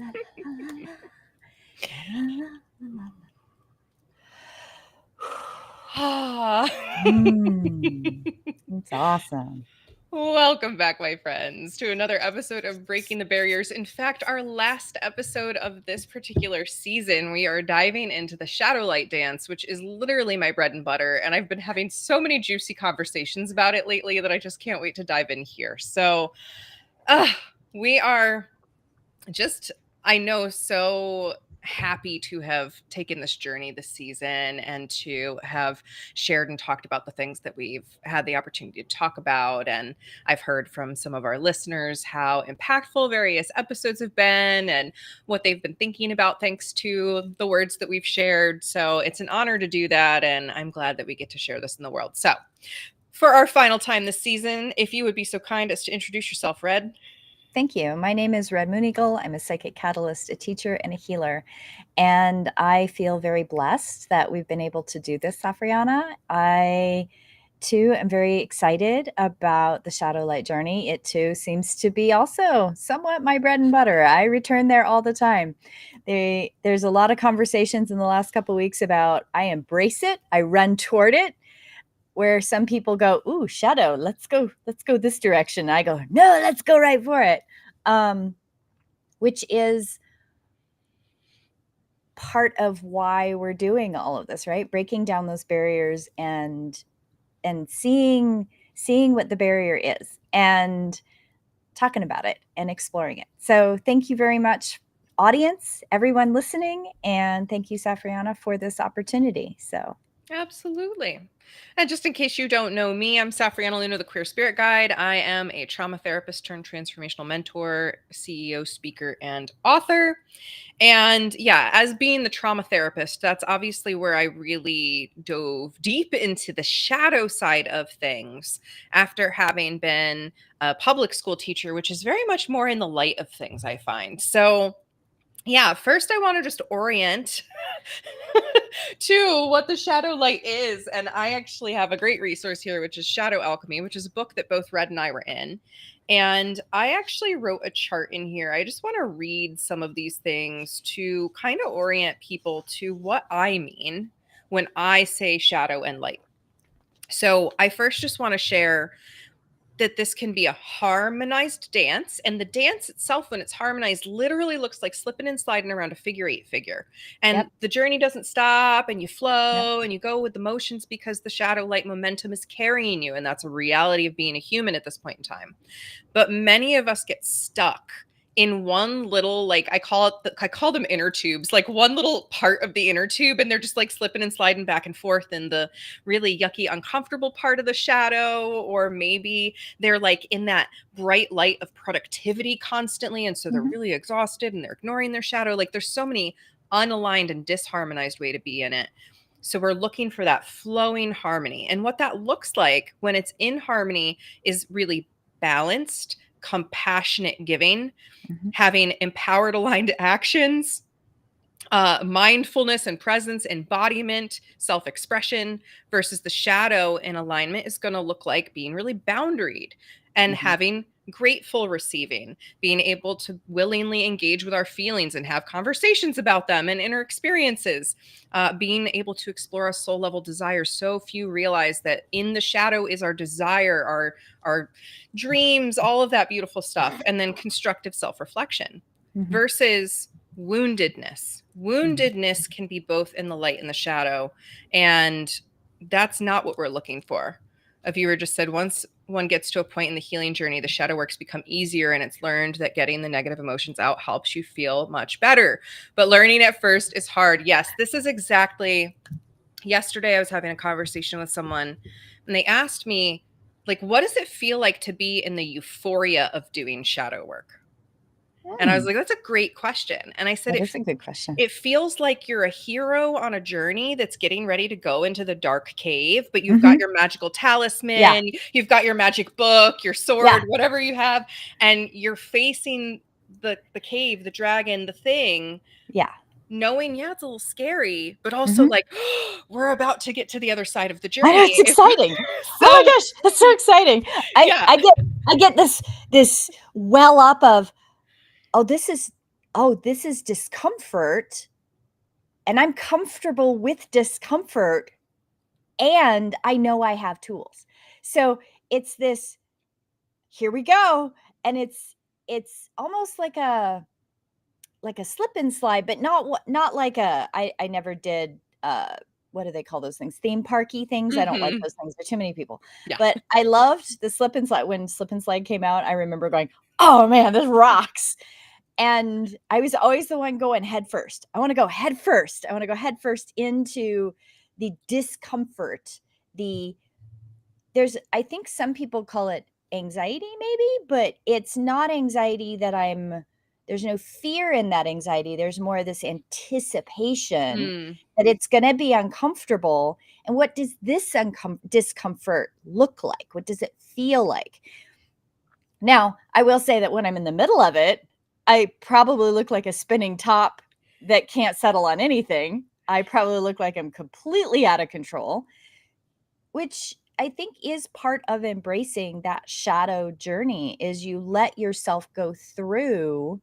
It's awesome. Welcome back, my friends, to another episode of Breaking the Barriers. In fact, our last episode of this particular season, we are diving into the shadow light dance, which is literally my bread and butter. And I've been having so many juicy conversations about it lately that I just can't wait to dive in here. So we are just, I know, so happy to have taken this journey this season and to have shared and talked about the things that we've had the opportunity to talk about. And I've heard from some of our listeners how impactful various episodes have been and what they've been thinking about thanks to the words that we've shared. So it's an honor to do that. And I'm glad that we get to share this in the world. So for our final time this season, if you would be so kind as to introduce yourself, Red. Thank you. My name is Red Moonigle. I'm a psychic catalyst, a teacher, and a healer. And I feel very blessed that we've been able to do this, Safrianna. I, too, am very excited about the shadow light journey. It, too, seems to be also somewhat my bread and butter. I return there all the time. There's a lot of conversations in the last couple of weeks about I embrace it, I run toward it, where some people go, ooh, shadow, let's go this direction. I go, no, let's go right for it. Which is part of why we're doing all of this, right? Breaking down those barriers and seeing what the barrier is and talking about it and exploring it. So thank you very much, audience, everyone listening. And thank you, Safrianna, for this opportunity. So Absolutely. And just in case you don't know me, I'm Safrianna Luna, the Queer Spirit Guide. I am a trauma therapist turned transformational mentor, CEO, speaker, and author. And yeah, as being the trauma therapist, that's obviously where I really dove deep into the shadow side of things after having been a public school teacher, which is very much more in the light of things, I find. So yeah, first I want to just orient to what the shadow light is. And I actually have a great resource here, which is Shadow Alchemy, which is a book that both Red and I were in. And I actually wrote a chart in here. I just want to read some of these things to kind of orient people to what I mean when I say shadow and light. So I first just want to share that this can be a harmonized dance, and the dance itself, when it's harmonized, literally looks like slipping and sliding around a figure-8 figure. And the journey doesn't stop, and you flow and you go with the motions because the shadow light momentum is carrying you, and that's a reality of being a human at this point in time. But many of us get stuck in one little, like I call them inner tubes, like one little part of the inner tube, and they're just like slipping and sliding back and forth in the really yucky, uncomfortable part of the shadow, or maybe they're like in that bright light of productivity constantly, and so they're really exhausted and they're ignoring their shadow. Like there's so many unaligned and disharmonized way to be in it. So we're looking for that flowing harmony, and what that looks like when it's in harmony is really balanced, compassionate giving, having empowered aligned actions, mindfulness and presence, embodiment, self-expression, versus the shadow in alignment is going to look like being really boundaried and having grateful receiving, being able to willingly engage with our feelings and have conversations about them and inner experiences, being able to explore our soul level desires. So few realize that in the shadow is our desire, our dreams, all of that beautiful stuff, and then constructive self-reflection versus woundedness. Woundedness can be both in the light and the shadow, and that's not what we're looking for. A viewer just said, once one gets to a point in the healing journey, the shadow works become easier, and it's learned that getting the negative emotions out helps you feel much better. But learning at first is hard. Yes, this is exactly, yesterday I was having a conversation with someone, and they asked me, like, what does it feel like to be in the euphoria of doing shadow work? And I was like, that's a great question. And I said, it's a good question. It feels like you're a hero on a journey that's getting ready to go into the dark cave, but you've got your magical talisman, you've got your magic book, your sword, whatever you have, and you're facing the cave, the dragon, the thing. Knowing, it's a little scary, but also like, we're about to get to the other side of the journey. I know, it's exciting. Oh my gosh, that's so exciting. I get this well up of, oh, this is oh, this is discomfort and I'm comfortable with discomfort and I know I have tools. So it's this, here we go. And it's almost like a slip and slide, but not like I never did what do they call those things? Theme parky things. I don't like Mhm. those things. There's too many people. Yeah. But I loved the slip and slide. When slip and slide came out, I remember going, "Oh man, this rocks." And I was always the one going head first. I want to go head first. I want to go head first into the discomfort, the there's I think some people call it anxiety maybe, but it's not anxiety that there's no fear in that anxiety. There's more of this anticipation Mm. that it's going to be uncomfortable. And what does this discomfort look like? What does it feel like? Now, I will say that when I'm in the middle of it, I probably look like a spinning top that can't settle on anything. I probably look like I'm completely out of control, which I think is part of embracing that shadow journey is you let yourself go through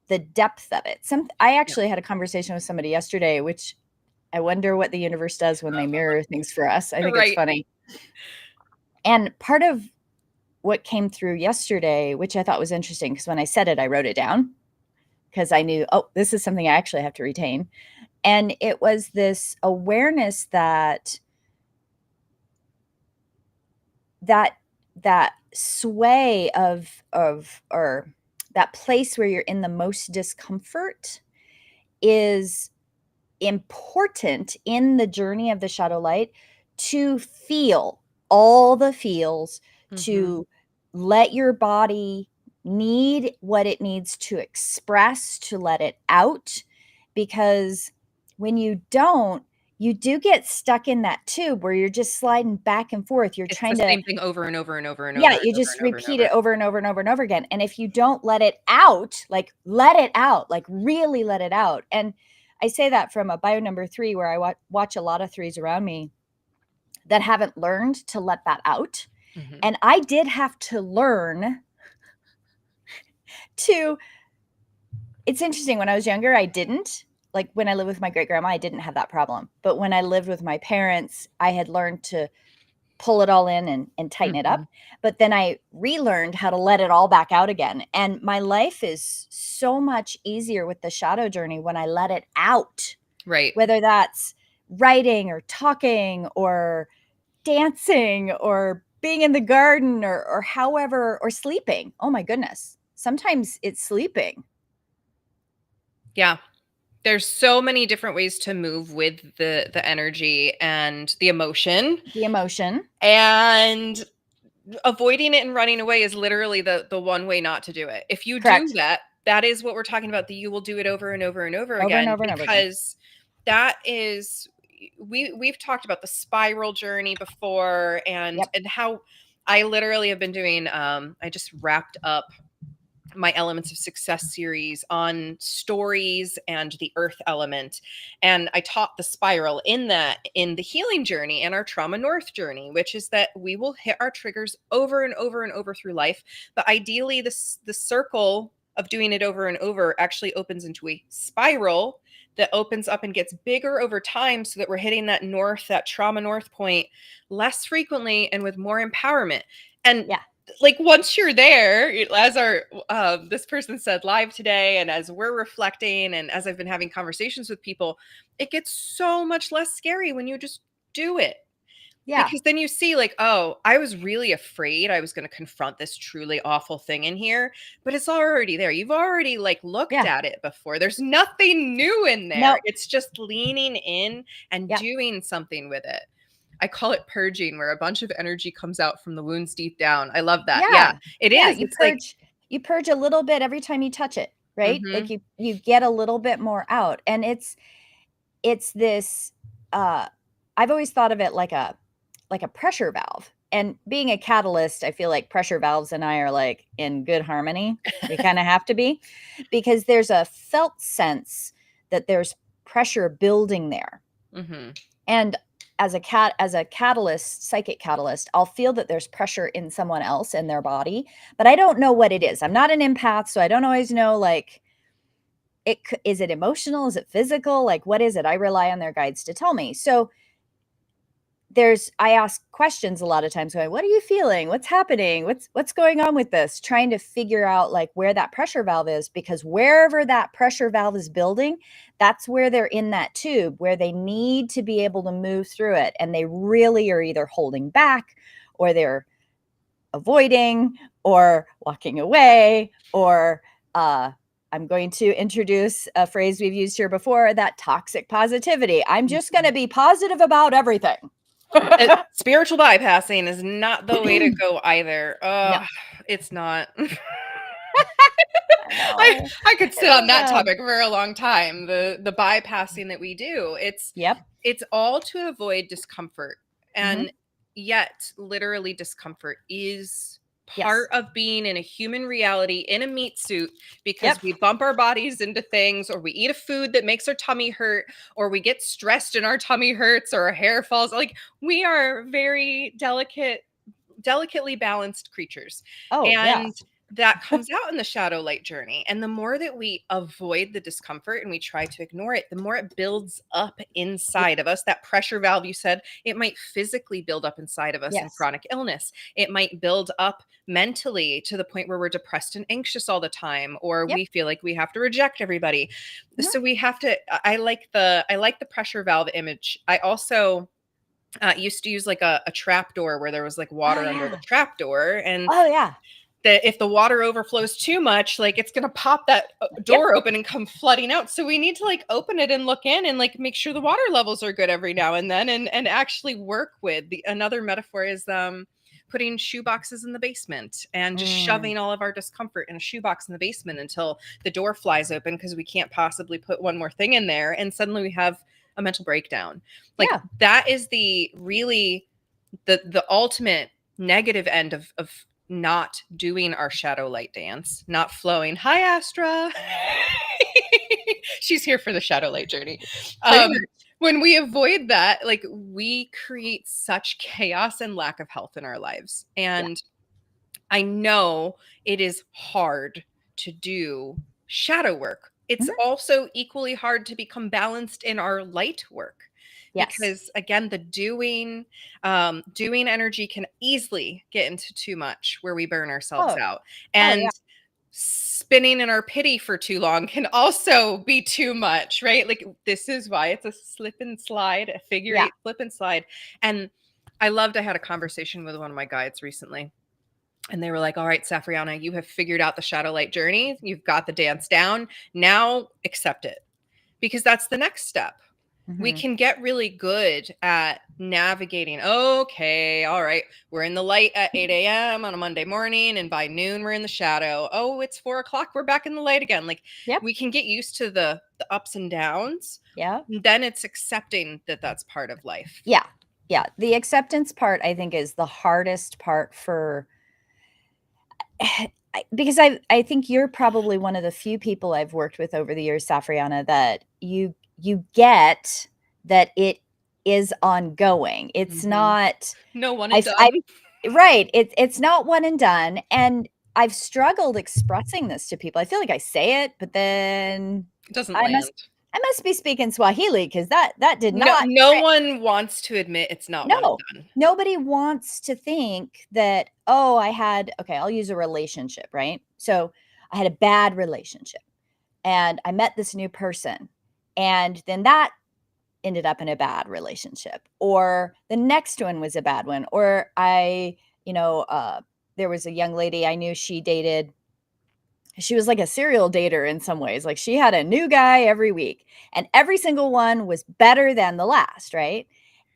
the depth of it. I Yeah. actually had a conversation with somebody yesterday, which I wonder what the universe does when they mirror things for us. I think it's Right. funny. And part of what came through yesterday, which I thought was interesting, because when I said it, I wrote it down because I knew, oh, this is something I actually have to retain. And it was this awareness that that sway of or that place where you're in the most discomfort is important in the journey of the shadow light to feel all the feels, Mhm. to let your body need what it needs to express, to let it out. Because when you don't, you do get stuck in that tube where you're just sliding back and forth. You're It's the trying to, same thing over and over and over and over yeah, and you over just and over and repeat over. it over and over and over and over again. And if you don't let it out, like really let it out. And I say that from a bio number 3, where I watch a lot of threes around me that haven't learned to let that out. Mhm. And I did have to learn to, it's interesting. When I was younger, I didn't. Like when I lived with my great grandma, I didn't have that problem. But when I lived with my parents, I had learned to pull it all in and tighten it up. Mhm. But then I relearned how to let it all back out again. And my life is so much easier with the shadow journey when I let it out, Right. whether that's writing or talking or dancing or being in the garden or however, or sleeping. Oh my goodness. Sometimes it's sleeping, Yeah. There's so many different ways to move with the energy and the emotion, the emotion. and avoiding it and running away is literally the one way not to do it. If you do Correct. that, that is what we're talking about, that you will do it over and over and over Over and again, over and over again. because that is, we've talked about the spiral journey before, Yep. and how I literally have been doing, I just wrapped up my Elements of Success series on stories and the earth element. And I taught the spiral in that, in the healing journey and our trauma north journey, which is that we will hit our triggers over and over and over through life. But ideally, the circle of doing it over and over actually opens into a spiral that opens up and gets bigger over time, so that we're hitting that north, that trauma north point, less frequently and with more empowerment. And Yeah. like once you're there, as our this person said live today, and as we're reflecting, and as I've been having conversations with people, it gets so much less scary when you just do it. Yeah. Because then you see, like, oh, I was really afraid I was going to confront this truly awful thing in here, but it's already there. You've already like looked Yeah. at it before. There's nothing new in there. No. It's just leaning in and Yep. doing something with it. I call it purging, where a bunch of energy comes out from the wounds deep down. I love that. Yeah, Yeah. it Yeah, is. It's like, you purge a little bit every time you touch it, right? Like mhm, you get a little bit more out. And it's this uh I've always thought of it like a pressure valve. And being a catalyst, I feel like pressure valves and I are like in good harmony. We kind of have to be, because there's a felt sense that there's pressure building there. mhm, And as a catalyst, psychic catalyst, I'll feel that there's pressure in someone else in their body, but I don't know what it is. I'm not an empath, so I don't always know like is it emotional? Is it physical? Like, what is it? I rely on their guides to tell me. So I ask questions a lot of times going, what are you feeling? What's happening? What's going on with this? Trying to figure out like where that pressure valve is, because wherever that pressure valve is building, that's where they're in that tube where they need to be able to move through it. And they really are either holding back, or they're avoiding, or walking away, or I'm going to introduce a phrase we've used here before, that toxic positivity. I'm just going to be positive about everything. Spiritual bypassing is not the way to go either. No. It's not. I know. I could sit It's on that bad. topic for a long time. The bypassing that we do, Yep. it's all to avoid discomfort. Mhm. And yet literally discomfort is Yes. part of being in a human reality in a meat suit, because Yep. we bump our bodies into things, or we eat a food that makes our tummy hurt, or we get stressed and our tummy hurts, or our hair falls. Like, we are very delicately balanced creatures. Oh, yeah. And that comes out in the shadow light journey. And the more that we avoid the discomfort and we try to ignore it, the more it builds up Ye inside of us. That pressure valve, you said, it might physically build up inside of us in yes. chronic illness. It might build up mentally to the point where we're depressed and anxious all the time, or Yep. we feel like we have to reject everybody. Mhm. So we have to, I like the pressure valve image. I also used to use like a trap door where there was like Oh, water under the yeah. trap door, and Oh, yeah. that if the water overflows too much, like, it's gonna pop that Yep. door open and come flooding out. So we need to like open it and look in and like make sure the water levels are good every now and then, and actually work with the another metaphor is putting shoe boxes in the basement and just Mm. shoving all of our discomfort in a shoebox in the basement until the door flies open, because we can't possibly put one more thing in there, and suddenly we have a mental breakdown. Like, Yeah. that is the really the ultimate negative end of not doing our shadow light dance, not flowing. Hi, Astra. She's here for the shadow light journey. Pretty Um, much. when we avoid that, like, we create such chaos and lack of health in our lives. Yeah. And I know it is hard to do shadow work. It's Mhm. also equally hard to become balanced in our light work, Yes. because again, the doing energy can easily get into too much where we burn ourselves Oh. out. Oh, yeah. And spinning in our pity for too long can also be too much, right? Like, this is why it's a slip and slide, a figure Yeah. eight slip and slide. And I had a conversation with one of my guides recently, and they were like, all right, Safriana, you have figured out the shadow light journey. You've got the dance down. Now accept it, because that's the next step. We Mhm. can get really good at navigating. Okay, all right, we're in the light at 8 a.m. on a Monday morning, and by noon, we're in the shadow. Oh, it's 4 o'clock. We're back in the light again. Like, Yep. we can get used to the ups and downs. Yeah. Then it's accepting that that's part of life. Yeah. Yeah. The acceptance part, I think, is the hardest part for because I think you're probably one of the few people I've worked with over the years, Safriana, that you get that it is ongoing. It's Mhm. not No one and I done. right. It's not one and done. And I've struggled expressing this to people. I feel like I say it, but then It doesn't I must land. I must be speaking Swahili because that did No, not no one wants to admit it's not one and no, done. nobody wants to think that, oh, okay, I'll use a relationship, right? So I had a bad relationship and I met this new person. And then that ended up in a bad relationship. Or the next one was a bad one. Or you know, there was a young lady I knew, she was like a serial dater in some ways. Like she had a new guy every week, and every single one was better than the last, right?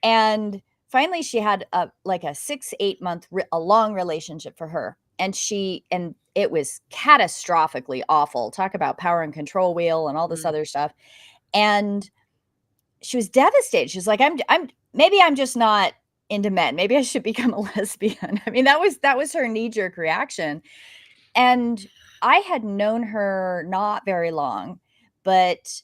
And finally, she had a 6 8 month a long relationship for her, and it was catastrophically awful. Talk about power and control wheel and all this Mm, other stuff. And she was devastated. She's like, I'm maybe I'm just not into men. Maybe I should become a lesbian. I mean, that was her knee jerk reaction. And I had known her not very long, but,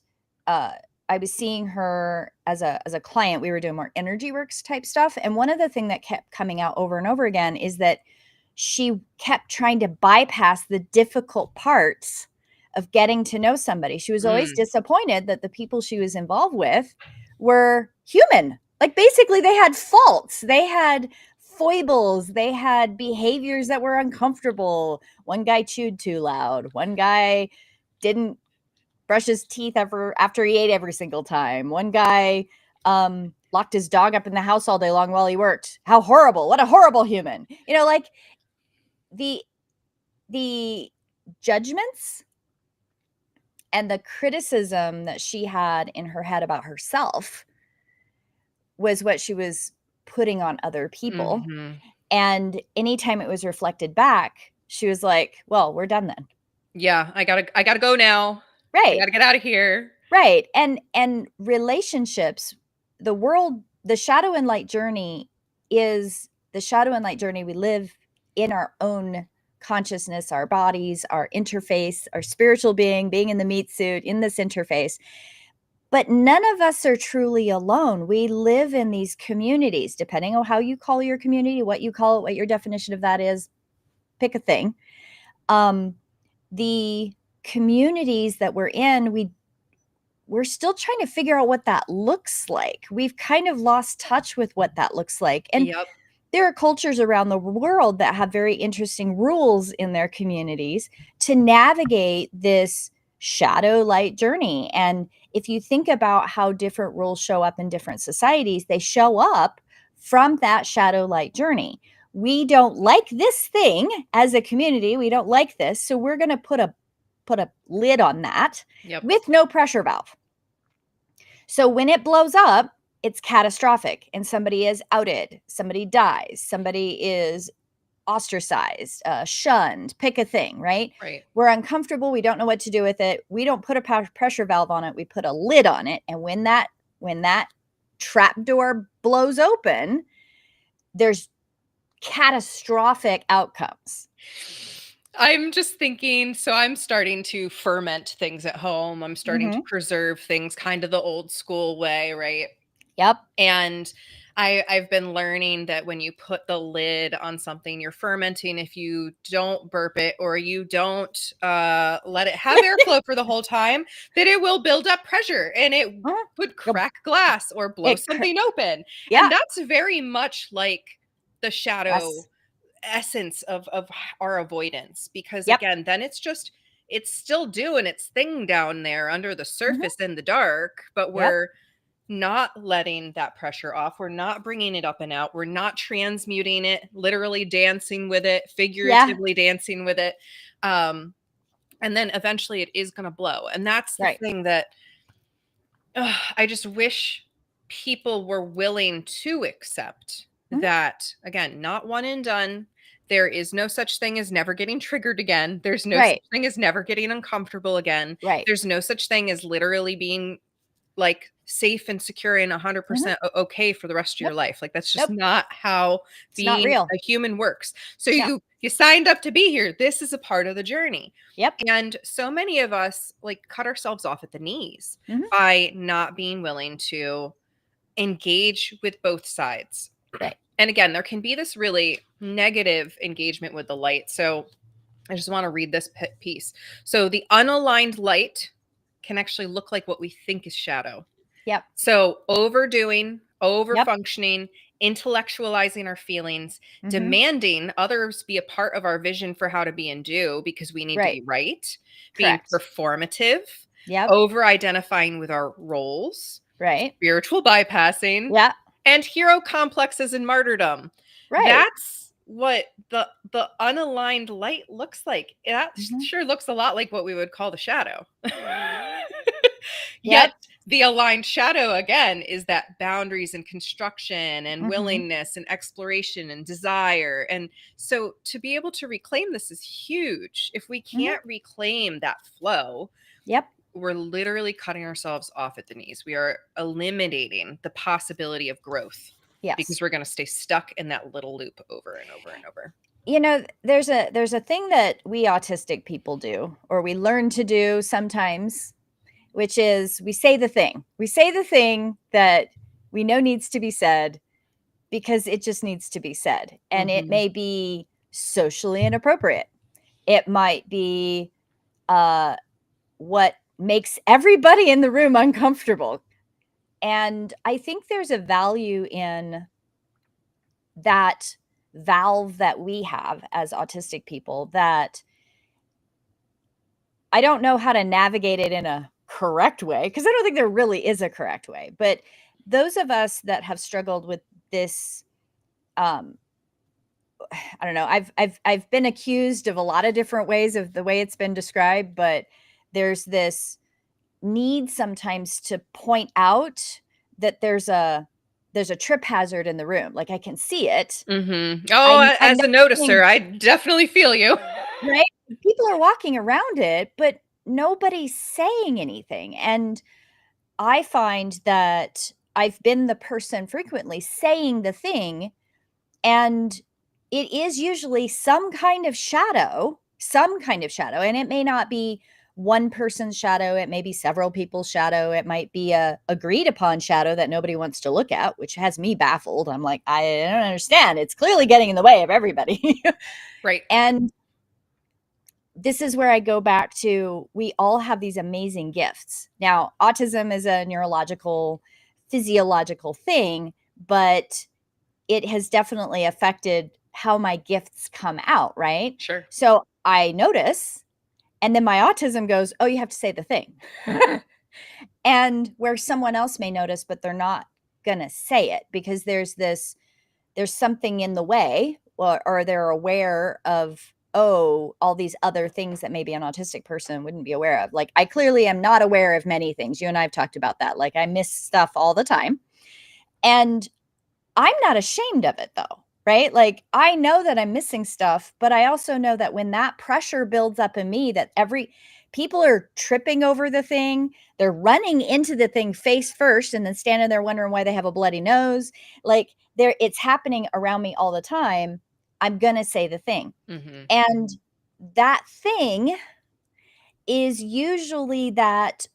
uh, I was seeing her as a client. We were doing more energy works type stuff, and one of the thing that kept coming out over and over again is that she kept trying to bypass the difficult parts of getting to know somebody. She was always Mm. disappointed that the people she was involved with were human. Like basically they had faults. They had foibles. They had behaviors that were uncomfortable. One guy chewed too loud. One guy didn't brush his teeth ever after he ate every single time. One guy locked his dog up in the house all day long while he worked. How horrible. What a horrible human. You know, like the judgments and the criticism that she had in her head about herself was what she was putting on other people. Mhm. And anytime it was reflected back, she was like, well, we're done then. Yeah, I gotta go now. I Right. gotta get out of here. Right. And relationships, the world, the shadow and light journey is the shadow and light journey. We live in our own consciousness, our bodies, our interface, our spiritual being in the meat suit, in this interface. But none of us are truly alone. We live in these communities, depending on how you call your community, what you call it, what your definition of that is, pick a thing. The communities that we're in, we're still trying to figure out what that looks like. We've kind of lost touch with what that looks like. And Yep. there are cultures around the world that have very interesting rules in their communities to navigate this shadow light journey. And if you think about how different rules show up in different societies, they show up from that shadow light journey. We don't like this thing as a community. We don't like this. So we're going to put a lid on that Yep. with no pressure valve. So when it blows up, it's catastrophic and somebody is outed, somebody dies, somebody is ostracized, shunned, pick a thing, right? Right. We're uncomfortable. We don't know what to do with it. We don't put a pressure valve on it. We put a lid on it. And when that trap door blows open, there's catastrophic outcomes. I'm just thinking, so I'm starting to ferment things at home. I'm starting to Mm-hmm. preserve things kind of the old school way, right? Yep. And I've been learning that when you put the lid on something you're fermenting, if you don't burp it or you don't let it have airflow for the whole time, that it will build up pressure and it would Yep. crack glass or blow something open. Yeah. And that's very much like the shadow Yes. essence of our avoidance, because Yep. again, then it's still doing its thing down there under the Mm-hmm. surface in the dark, but Yep. we're not letting that pressure off. We're not bringing it up and out. We're not transmuting it, literally dancing with it, Yeah. figuratively dancing with it. And then eventually it is going to blow. And that's the Right. thing that I just wish people were willing to accept Mm-hmm. that, again, not one and done. There is no such thing as never getting triggered again. There's no such Right. thing as never getting uncomfortable again. Right. There's no such thing as literally being like safe and secure and Mm-hmm. 100% okay for the rest of your Yep. life. Like that's just Nope. not how It's not being real. a human works. So Yeah. you signed up to be here. This is a part of the journey. Yep. And so many of us like cut ourselves off at the knees Mm-hmm. by not being willing to engage with both sides. Right. And again, there can be this really negative engagement with the light. So I just want to read this piece. So the unaligned light can actually look like what we think is shadow. Yep. So overdoing, over Yep. functioning, intellectualizing our feelings, Mm-hmm. demanding others be a part of our vision for how to be and do because we need to Right. be right, being Correct. performative, Yep. over identifying with our roles, Right. spiritual bypassing, Yeah. and hero complexes and martyrdom. Right. That's what the unaligned light looks like. That Mm-hmm. sure looks a lot like what we would call the shadow. Yet Yep. the aligned shadow again is that boundaries and construction and Mm-hmm. willingness and exploration and desire. And so to be able to reclaim this is huge. If we Mm-hmm. can't reclaim that flow, Yep. we're literally cutting ourselves off at the knees. We are eliminating the possibility of growth because Yes. we're going to stay stuck in that little loop over and over and over. You know, there's a thing that we autistic people do, or we learn to do sometimes, which is we say the thing. We say the thing that we know needs to be said because it just needs to be said. And it Mhm. may be socially inappropriate. It might be uh what makes everybody in the room uncomfortable. And I think there's a value in that valve that we have as autistic people that I don't know how to navigate it in a correct way, because I don't think there really is a correct way. But those of us that have struggled with this, um, I don't know. I've been accused of a lot of different ways of the way it's been described, but there's this need sometimes to point out that there's a trip hazard in the room. Like I can see it. Mm-hmm. I'm Oh, I'm as a noticing, noticer, I definitely feel you. right? People are walking around it, but nobody's saying anything. And I find that I've been the person frequently saying the thing, and it is usually some kind of shadow, and it may not be one person's shadow, it may be several people's shadow, it might be a agreed upon shadow that nobody wants to look at, which has me baffled. I'm like, I don't understand. It's clearly getting in the way of everybody. Right. And this is where I go back to, we all have these amazing gifts. Now, autism is a neurological, physiological thing, but it has definitely affected how my gifts come out, right? Sure. So I notice, and then my autism goes, oh, you have to say the thing. And where someone else may notice, but they're not going to say it because there's something in the way, or they're aware of, oh, all these other things that maybe an autistic person wouldn't be aware of. Like I clearly am not aware of many things. You and I've talked about that. Like I miss stuff all the time. And I'm not ashamed of it though, right? Like I know that I'm missing stuff, but I also know that when that pressure builds up in me, that every people are tripping over the thing, they're running into the thing face first and then standing there wondering why they have a bloody nose. Like there, it's happening around me all the time. I'm going to say the thing. Mm-hmm. And that thing is usually that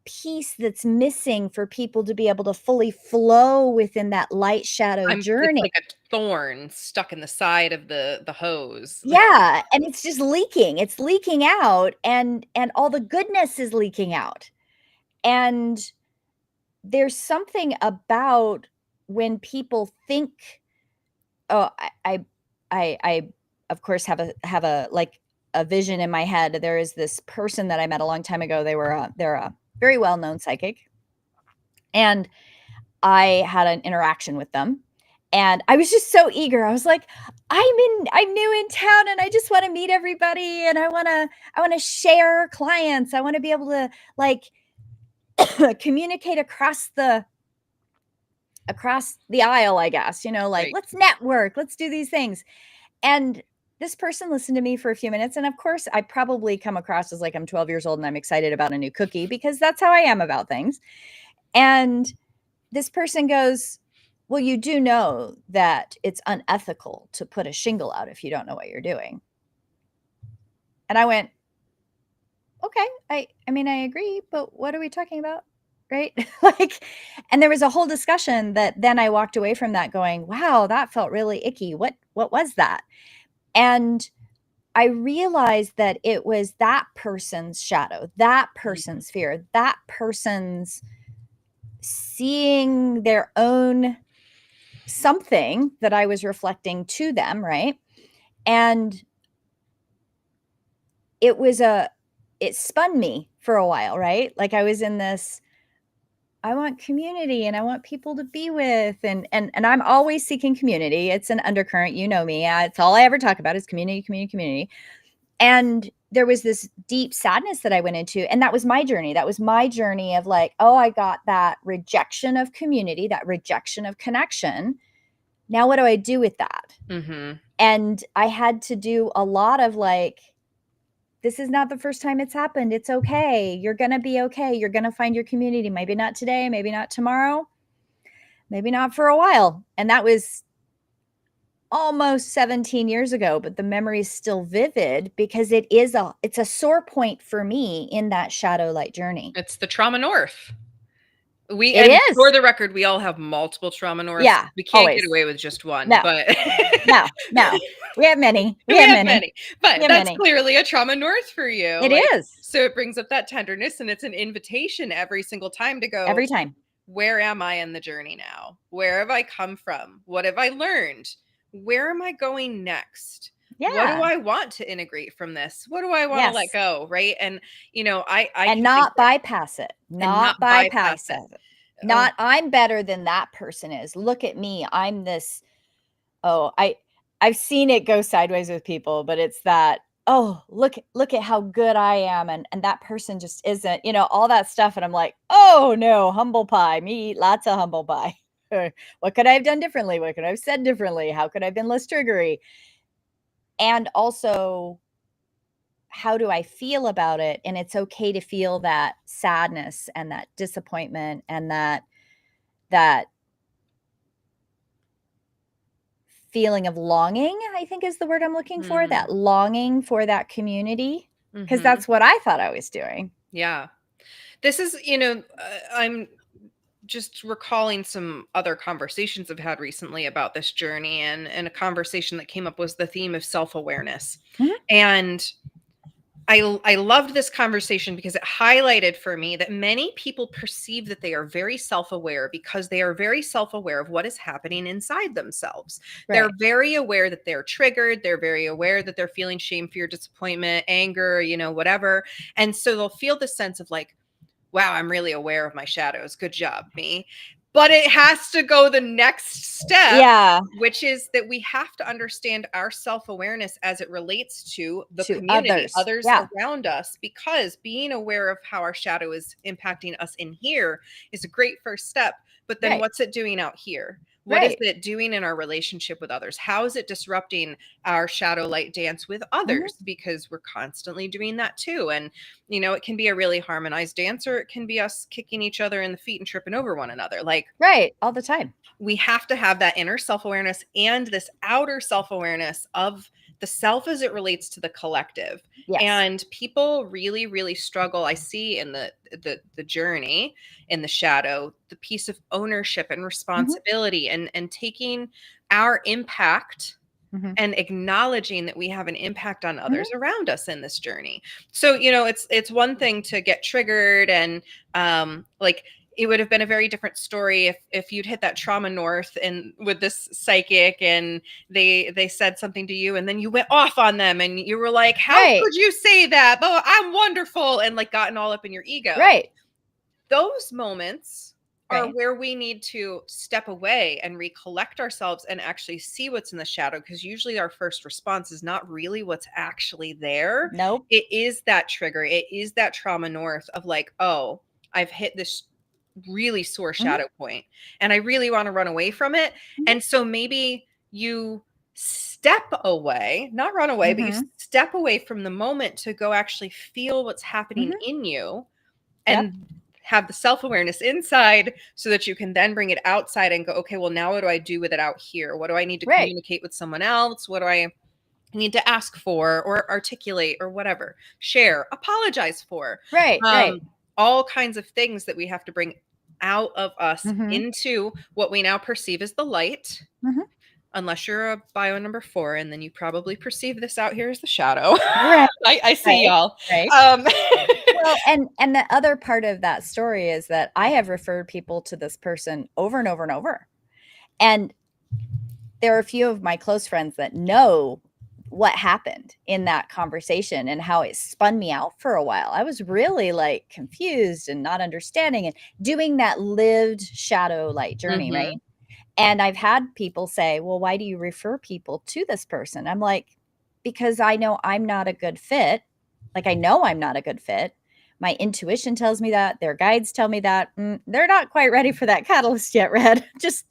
piece that's missing for people to be able to fully flow within that light shadow It's journey. like a thorn stuck in the side of the hose. Yeah, and it's just leaking. It's leaking out, and all the goodness is leaking out. And there's something about when people think, oh, I of course have a like a vision in my head. There is this person that I met a long time ago. They're a very well-known psychic. And I had an interaction with them, and I was just so eager. I was like, I'm new in town and I just want to meet everybody, and I want to share clients. I want to be able to like communicate across the aisle, I guess, like Right. let's network, let's do these things. And this person listened to me for a few minutes, and of course, I probably come across as like I'm 12 years old and I'm excited about a new cookie because that's how I am about things. And this person goes, well, you do know that it's unethical to put a shingle out if you don't know what you're doing. And I went, okay, I mean, I agree, but what are we talking about? Right? Like, and there was a whole discussion that then I walked away from that going, wow, that felt really icky. What was that? And I realized that it was that person's shadow, that Mhm. person's fear, that person's seeing their own something that I was reflecting to them, right? And it was it spun me for a while, right? Like I was in this, I want community and I want people to be with, and I'm always seeking community. It's an undercurrent, you know me. It's all I ever talk about is community, community, community. And there was this deep sadness that I went into, and that was my journey. That was my journey of like, oh, I got that rejection of community, that rejection of connection. Now what do I do with that? Mhm. And I had to do a lot of like, this is not the first time it's happened. It's okay. You're going to be okay. You're going to find your community. Maybe not today, maybe not tomorrow, maybe not for a while. And that was almost 17 years ago, but the memory is still vivid because it's a sore point for me in that shadow light journey. It's the trauma north. It And for is. the record, we all have multiple trauma norths. Yeah, We can't get always. away with just one, No, but no, no. We have many. We we have have many. many. We But have that's many. clearly a trauma north for you. It Like, is. so it brings up that tenderness, and it's an invitation every single time to go, Every time. where am I in the journey now? Where have I come from? What have I learned? Where am I going next? What do Yeah. I want to integrate from this? What do I want to let Yes. go? Right. And, I And can think not that, bypass it. and not Not bypass bypass it. it. Oh, Not I'm better than that person is. Look at me. I'm this. Oh, I've seen it go sideways with people, but it's that, oh, look at how good I am, and that person just isn't, all that stuff. And I'm like, oh no, humble pie. Me eat lots of humble pie. What could I have done differently? What could I have said differently? How could I have been less triggery? And also, how do I feel about it? And it's okay to feel that sadness and that disappointment and that feeling of longing, I think is the word I'm looking for, mm, that longing for that community, because mhm. that's what I thought I was doing. Yeah. This is, I'm just recalling some other conversations I've had recently about this journey, and a conversation that came up was the theme of self-awareness. Mhm. And I loved this conversation because it highlighted for me that many people perceive that they are very self-aware because they are very self-aware of what is happening inside themselves. They're Right. very aware that they're triggered, they're very aware that they're feeling shame, fear, disappointment, anger, whatever. And so they'll feel this sense of like, wow, I'm really aware of my shadows. Good job, me. But it has to go the next step, Yeah, which is that we have to understand our self awareness as it relates to the to community, others. others Yeah, around us, because being aware of how our shadow is impacting us in here is a great first step. But then right, what's it doing out here? What is right. it doing in our relationship with others? How is it disrupting our shadow light dance with Mhm. others? Because we're constantly doing that too. And it can be a really harmonized dance, or it can be us kicking each other in the feet and tripping over one another. Like, Right, all the time. we have to have that inner self-awareness and this outer self-awareness of the self as it relates to the collective. Yes. And people really, really struggle, I see, in the journey, in the shadow, the piece of ownership and Mhm, responsibility, and taking our impact mhm, and acknowledging that we have an impact on mhm. others around us in this journey. So, it's one thing to get triggered, and like, it would have been a very different story if you'd hit that trauma north and with this psychic, and they said something to you, and then you went off on them, and you were like, how Right, could you say that? But I'm wonderful, and like gotten all up in your ego. right, Those moments are right. where we need to step away and recollect ourselves and actually see what's in the shadow, because usually our first response is not really what's actually there. Nope. It is that trigger, it is that trauma north of like, oh, I've hit this really sore Mhm, shadow point and I really want to run away from it. mhm, And so maybe you step away, not run away, but you mhm, step away from the moment to go actually feel what's happening mhm. in you, Yep. and have the self-awareness inside so that you can then bring it outside and go, okay, well, now what do I do with it out here? What do I need to Right, communicate with someone else? What do I need to ask for or articulate or whatever? Share, apologize for. right, Um, right. all kinds of things that we have to bring out of us Mhm, into what we now perceive as the light, mhm. unless you're a bio number 4, and then you probably perceive this out here as the shadow. Right, I see right, y'all. right. Um, Well, and the other part of that story is that I have referred people to this person over and over and over. And there are a few of my close friends that know what happened in that conversation and how it spun me out for a while. I was really like confused and not understanding and doing that lived shadow light journey, right? mhm, And I've had people say, "Well, why do you refer people to this person?" I'm like, "Because I know I'm not a good fit. Like, I know I'm not a good fit. My intuition tells me that. Their guides tell me that. They're not quite ready for that catalyst yet, Red. Just."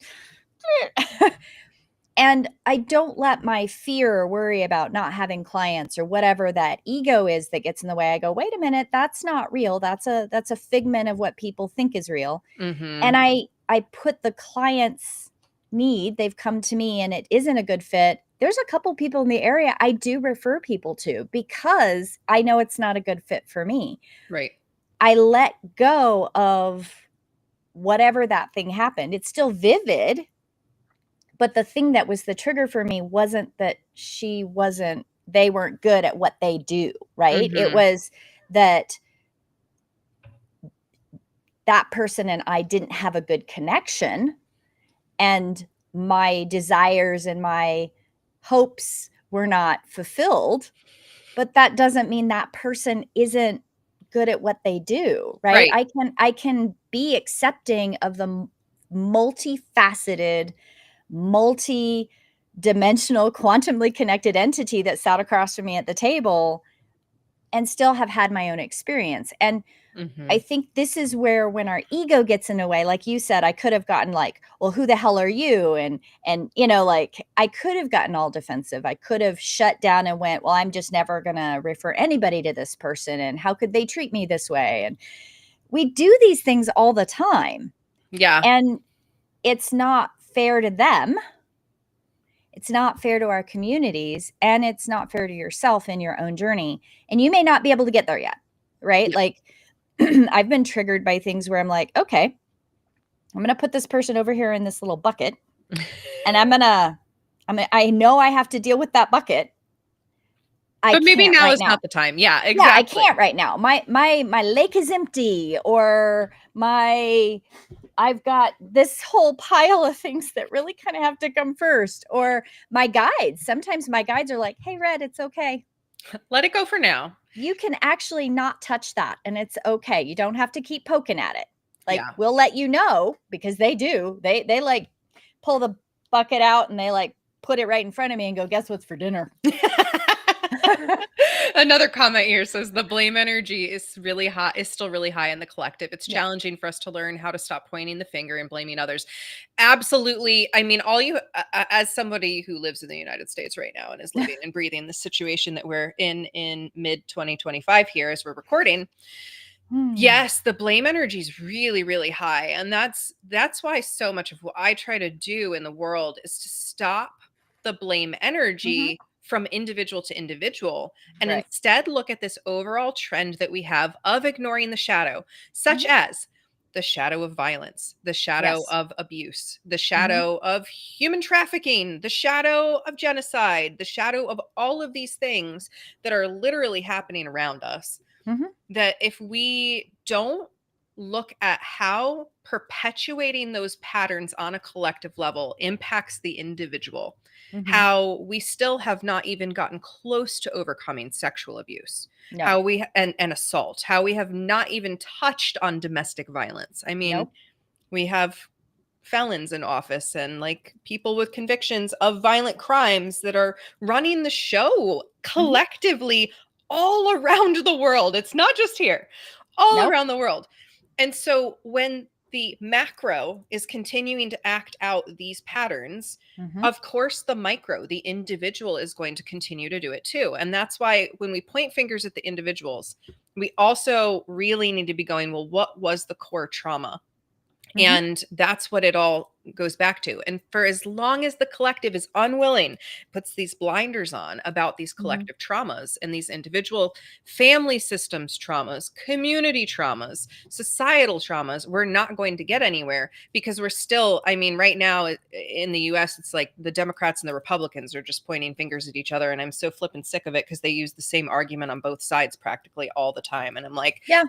And I don't let my fear or worry about not having clients or whatever that ego is that gets in the way. I go, "Wait a minute, that's not real. That's a figment of what people think is real." And mhm. I put the client's need, they've come to me and it isn't a good fit. There's a couple people in the area I do refer people to because I know it's not a good fit for me. Right. I let go of whatever that thing happened, it's still vivid. But the thing that was the trigger for me wasn't that they weren't good at what they do, right? It Mm-hmm. was that that person and I didn't have a good connection, and my desires and my hopes were not fulfilled. But that doesn't mean that person isn't good at what they do, right? Right. I can be accepting of the multifaceted, multi-dimensional, quantumly connected entity that sat across from me at the table and still have had my own experience. And Mm-hmm. I think this is where, when our ego gets in the way, like you said, I could have gotten like, well, who the hell are you? And like, I could have gotten all defensive. I could have shut down and went, well, I'm just never going to refer anybody to this person. And how could they treat me this way? And we do these things all the time. Yeah. And it's not fair to them. It's not fair to our communities. And it's not fair to yourself in your own journey. And you may not be able to get there yet, right? Yeah. Like, I've been triggered by things where I'm like, okay, I'm going to put this person over here in this little bucket, and I know I have to deal with that bucket. I But maybe can't now right is now. not the time. Yeah, Yeah, I exactly. can't right now. My lake is empty, or I've got this whole pile of things that really kind of have to come first. Or my guides. Sometimes my guides are like, "Hey, Red, it's okay. Let it go for now. You can actually not touch that, and it's okay. You don't have to keep poking at it. Like, Yeah. we'll let you know," because they do. They like pull the bucket out and they like put it right in front of me and go, "Guess what's for dinner?" Another comment here says the blame energy is really high, is still really high in the collective. It's Yeah. challenging for us to learn how to stop pointing the finger and blaming others. Absolutely. I mean, as somebody who lives in the United States right now and is living and breathing the situation that we're in mid 2025 here as we're recording, Hmm. yes, the blame energy is really, really high. And that's why so much of what I try to do in the world is to stop the blame Mhm. energy from individual to individual and Right. instead look at this overall trend that we have of ignoring the shadow, such Mhm. as the shadow of violence, the shadow Yes. of abuse, the Mhm. shadow of human trafficking, the shadow of genocide, the shadow of all of these things that are literally happening around us, Mhm. that if we don't look at how perpetuating those patterns on a collective level impacts the individual, Mhm. how we still have not even gotten close to overcoming sexual abuse, No. how we and assault, how we have not even touched on domestic violence. I mean, Nope. we have felons in office and like people with convictions of violent crimes that are running the show Mhm. collectively all around the world. It's not just here, all Nope. around the world. And so when the macro is continuing to act out these patterns, Mhm. of course, the micro, the individual, is going to continue to do it too. And that's why when we point fingers at the individuals, we also really need to be going, well, what was the core trauma? Mhm. And that's what it all goes back to. And for as long as the collective is unwilling, puts these blinders on about these Mhm. collective traumas and these individual family systems traumas, community traumas, societal traumas, we're not going to get anywhere because we're still, I mean, right now in the US, it's like the Democrats and the Republicans are just pointing fingers at each other. And I'm so flippin' sick of it because they use the same argument on both sides practically all the time. And I'm like, Yeah.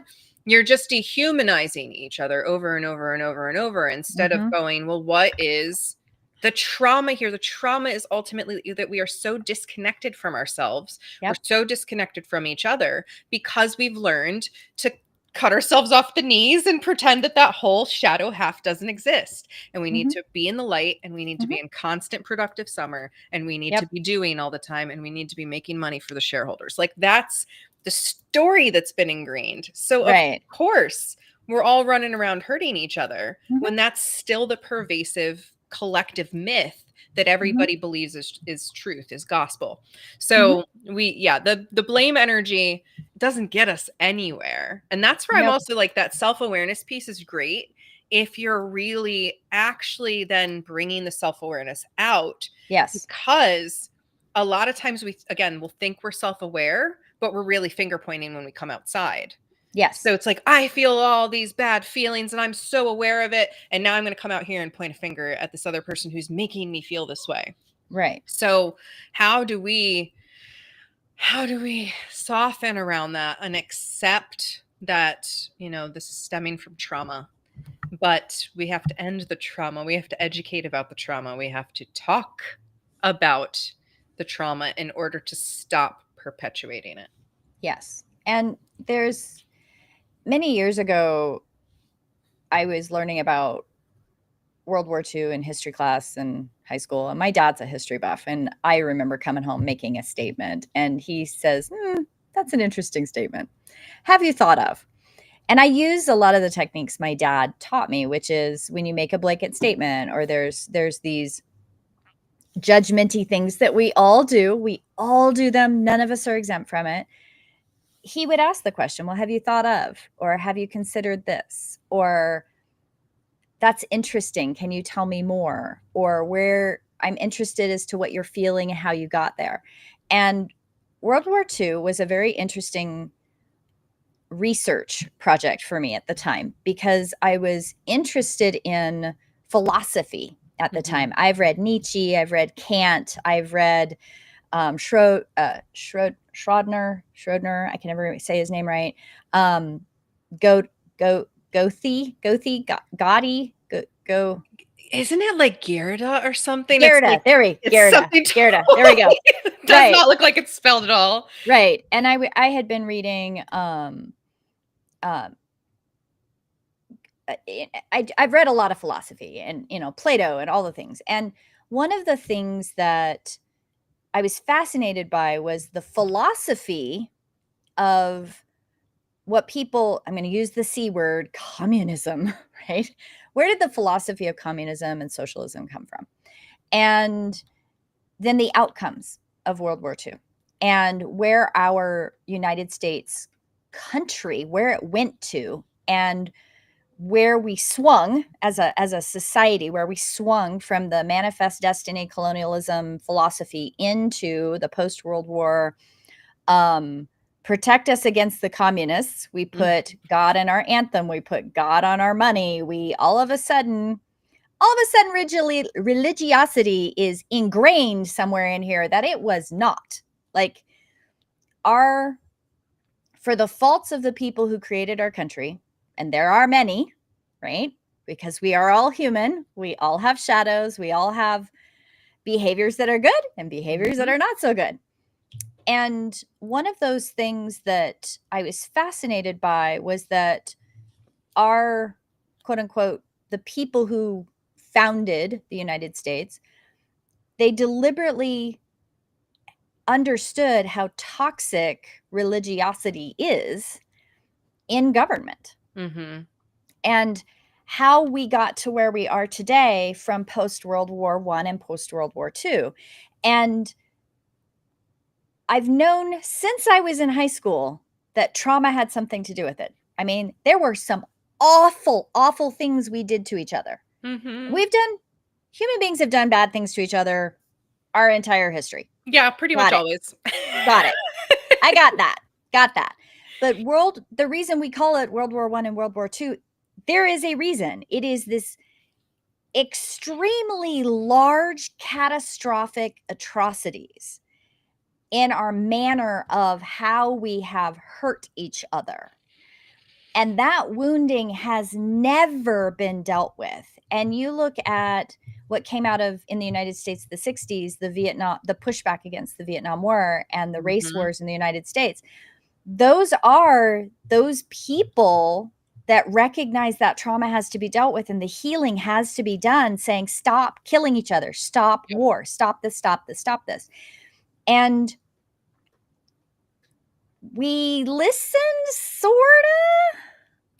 you're just dehumanizing each other over and over and over and over instead of Mhm. going, well, what is the trauma here? The trauma is ultimately that we are so disconnected from ourselves. We're Yep. so disconnected from each other because we've learned to cut ourselves off the knees and pretend that that whole shadow half doesn't exist. And we need Mhm. to be in the light, and we need to Mhm. be in constant productive summer, and we need to Yep. be doing all the time, and we need to be making money for the shareholders. Like that's the story that's been ingrained. So of Right. course, we're all running around hurting each other Mhm. when that's still the pervasive collective myth that Mhm. everybody believes is truth, is gospel. Mhm. So the blame energy doesn't get us anywhere. And that's where I'm Nope. also like that self-awareness piece is great if you're really actually then bringing the self-awareness out, Yes. because a lot of times we again will think we're self-aware, but we're really finger pointing when we come outside. Yes. So it's like, I feel all these bad feelings and I'm so aware of it. And now I'm going to come out here and point a finger at this other person who's making me feel this way. Right. So how do we soften around that and accept that, this is stemming from trauma, but we have to end the trauma. We have to educate about the trauma. We have to talk about the trauma in order to stop perpetuating it. Yes. And there's many years ago, I was learning about World War II in history class in high school. And my dad's a history buff. And I remember coming home making a statement. And he says, that's an interesting statement. Have you thought of? And I use a lot of the techniques my dad taught me, which is when you make a blanket statement or there's these judgmenty things that we all do. We all do them. None of us are exempt from it. He would ask the question, well, have you thought of, or have you considered this? Or that's interesting. Can you tell me more? Or where I'm interested as to what you're feeling and how you got there. And World War II was a very interesting research project for me at the time because I was interested in philosophy at the time. I've read Nietzsche, I've read Kant, I've read Schrodner. I can never say his name right. Go, Gotti. Go. Isn't it like Gerda or something? It's Gerda. like, it's Gerda. something Gerda. There we go. does Right. not look like it's spelled at all. Right. And I had been reading I've read a lot of philosophy and, Plato and all the things. And one of the things that I was fascinated by was the philosophy of what people, I'm going to use the C word, communism, right? Where did the philosophy of communism and socialism come from? And then the outcomes of World War II and where our United States country, where it went to, and where we swung as a society, where we swung from the manifest destiny colonialism philosophy into the post-World War protect us against the communists. We put God in our anthem. We put God on our money. We all of a sudden religiosity is ingrained somewhere in here that it was not. Like for the faults of the people who created our country, and there are many, right? Because we are all human. We all have shadows. We all have behaviors that are good and behaviors that are not so good. And one of those things that I was fascinated by was that our, quote unquote, the people who founded the United States, they deliberately understood how toxic religiosity is in government. And how we got to where we are today from post-World War I and post-World War II. And I've known since I was in high school that trauma had something to do with it. I mean, there were some awful, awful things we did to each other. Human beings have done bad things to each other our entire history. Yeah, pretty much always. Got it. I got that. But the reason we call it World War I and World War II, there is a reason. It is this extremely large, catastrophic atrocities in our manner of how we have hurt each other. And that wounding has never been dealt with. And you look at what came out of in the United States, the 60s, the pushback against the Vietnam War and the race wars in the United States. Those are those people that recognize that trauma has to be dealt with and the healing has to be done, saying, stop killing each other, stop war, stop this, stop this, stop this. And we listened, sorta,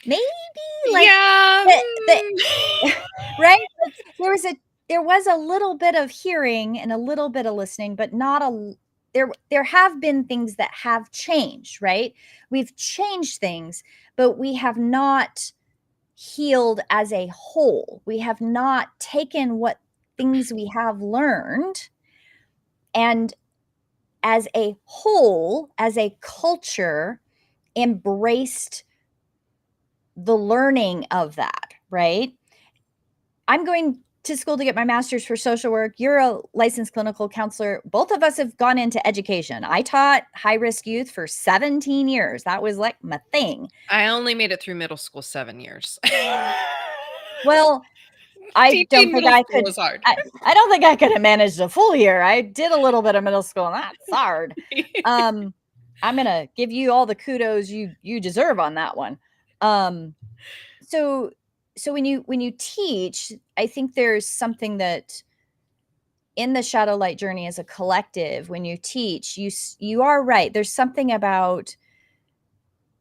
maybe, like, yeah. right? There was a little bit of hearing and a little bit of listening, but there have been things that have changed, right? We've changed things, but we have not healed as a whole. We have not taken what things we have learned and as a whole, as a culture, embraced the learning of that, right? I'm going to school to get my master's for social work. You're a licensed clinical counselor. Both of us have gone into education. I taught high risk youth for 17 years. That was like my thing. I only made it through middle school 7 years. Well, I don't Teaching think middle I school could. was hard. I don't think I could have managed a full year. I did a little bit of middle school, and that's hard. I'm gonna give you all the kudos you deserve on that one. Um, so when you teach, I think there's something that in the shadow light journey as a collective, when you teach, you are right. There's something about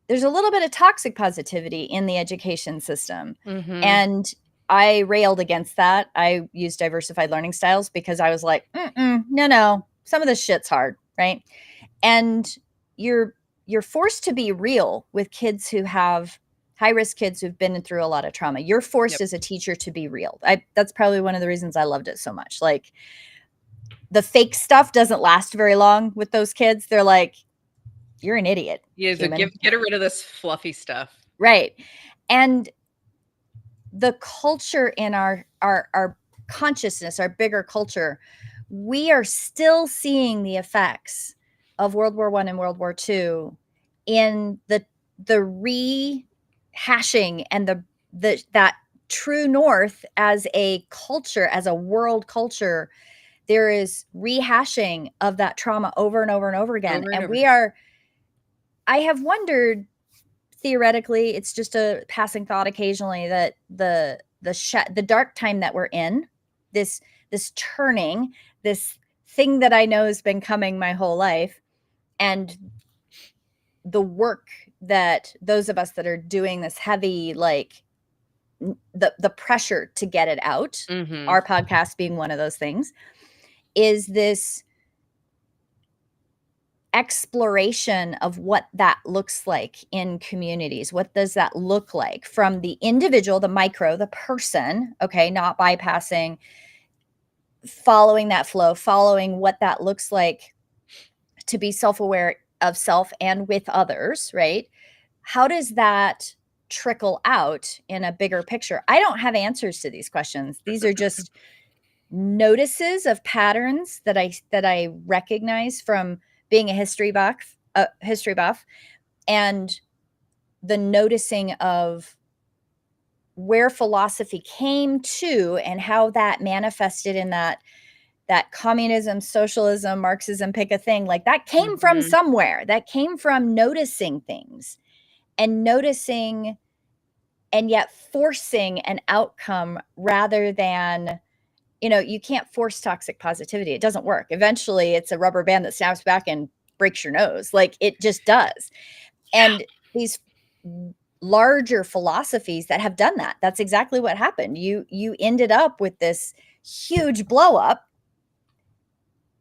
there's a little bit of toxic positivity in the education system. Mhm. And I railed against that. I used diversified learning styles because I was like, no, some of this shit's hard, right? And you're you're forced to be real with kids who have high risk kids who've been through a lot of trauma. You're forced Yep. as a teacher to be real. That's probably one of the reasons I loved it so much. Like the fake stuff doesn't last very long with those kids. They're like, you're an idiot, Yeah, so human. get rid of this fluffy stuff. Right. And the culture in our consciousness, our bigger culture, we are still seeing the effects of World War I and World War II in the rehashing and the that true north as a culture, as a world culture. There is rehashing of that trauma over and over and over again. Over and And over. I have wondered, theoretically, it's just a passing thought occasionally, that the dark time that we're in, this turning, this thing that I know has been coming my whole life, and the work that those of us that are doing this heavy, like the pressure to get it out, Mhm. our podcast being one of those things, is this exploration of what that looks like in communities. What does that look like from the individual, the micro, the person, okay, not bypassing, following that flow, following what that looks like to be self-aware of self and with others, right? How does that trickle out in a bigger picture? I don't have answers to these questions. These are just notices of patterns that I recognize from being a history buff, and the noticing of where philosophy came to and how that manifested in that communism, socialism, Marxism, pick a thing, like that came from Mhm. somewhere. That came from noticing things and noticing, and yet forcing an outcome rather than, you can't force toxic positivity. It doesn't work. Eventually, it's a rubber band that snaps back and breaks your nose. Like it just does. Yeah. And these larger philosophies that have done that, that's exactly what happened. You ended up with this huge blow up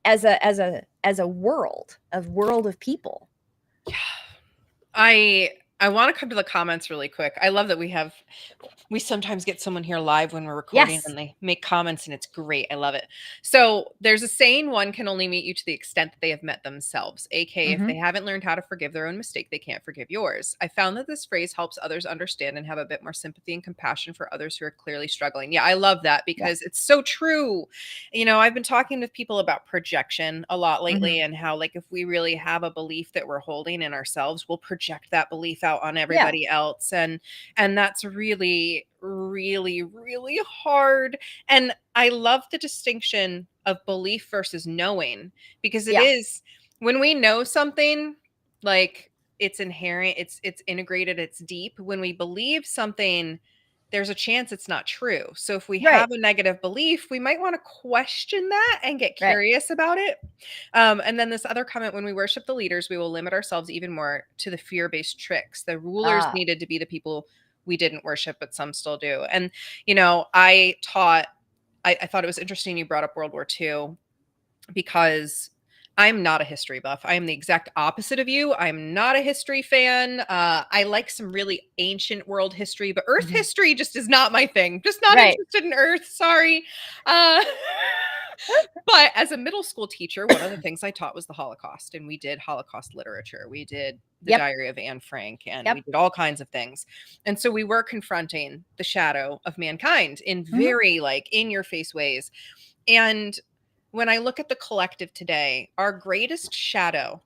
as a world of people. Yeah. I want to come to the comments really quick. I love that we sometimes get someone here live when we're recording Yes. and they make comments and it's great. I love it. So there's a saying, one can only meet you to the extent that they have met themselves. AK, if they Mm-hmm. haven't learned how to forgive their own mistake, they can't forgive yours. I found that this phrase helps others understand and have a bit more sympathy and compassion for others who are clearly struggling. Yeah, I love that Yeah. because it's so true. I've been talking with people about projection a lot lately Mm-hmm. and how, like, if we really have a belief that we're holding in ourselves, we'll project that belief out on Yeah. everybody else. And that's really, really, really hard. And I love the distinction of belief versus knowing, because it Yeah. is, when we know something, like, it's inherent, it's integrated, it's deep. When we believe something, there's a chance it's not true. So if we Right. have a negative belief, we might want to question that and get Right. curious about it. And then this other comment, when we worship the leaders, we will limit ourselves even more to the fear based tricks. The rulers Ah. needed to be the people we didn't worship, but some still do. And, I thought it was interesting you brought up World War II, because I'm not a history buff. I am the exact opposite of you. I'm not a history fan. I like some really ancient world history, but Earth Mm-hmm. history just is not my thing. Just not Right. interested in Earth. Sorry. Uh, But as a middle school teacher, one of the things I taught was the Holocaust, and we did Holocaust literature. We did the Yep. Diary of Anne Frank, and we Yep. did all kinds of things. And so we were confronting the shadow of mankind in Mhm. very like in your face ways. And when I look at the collective today, our greatest shadow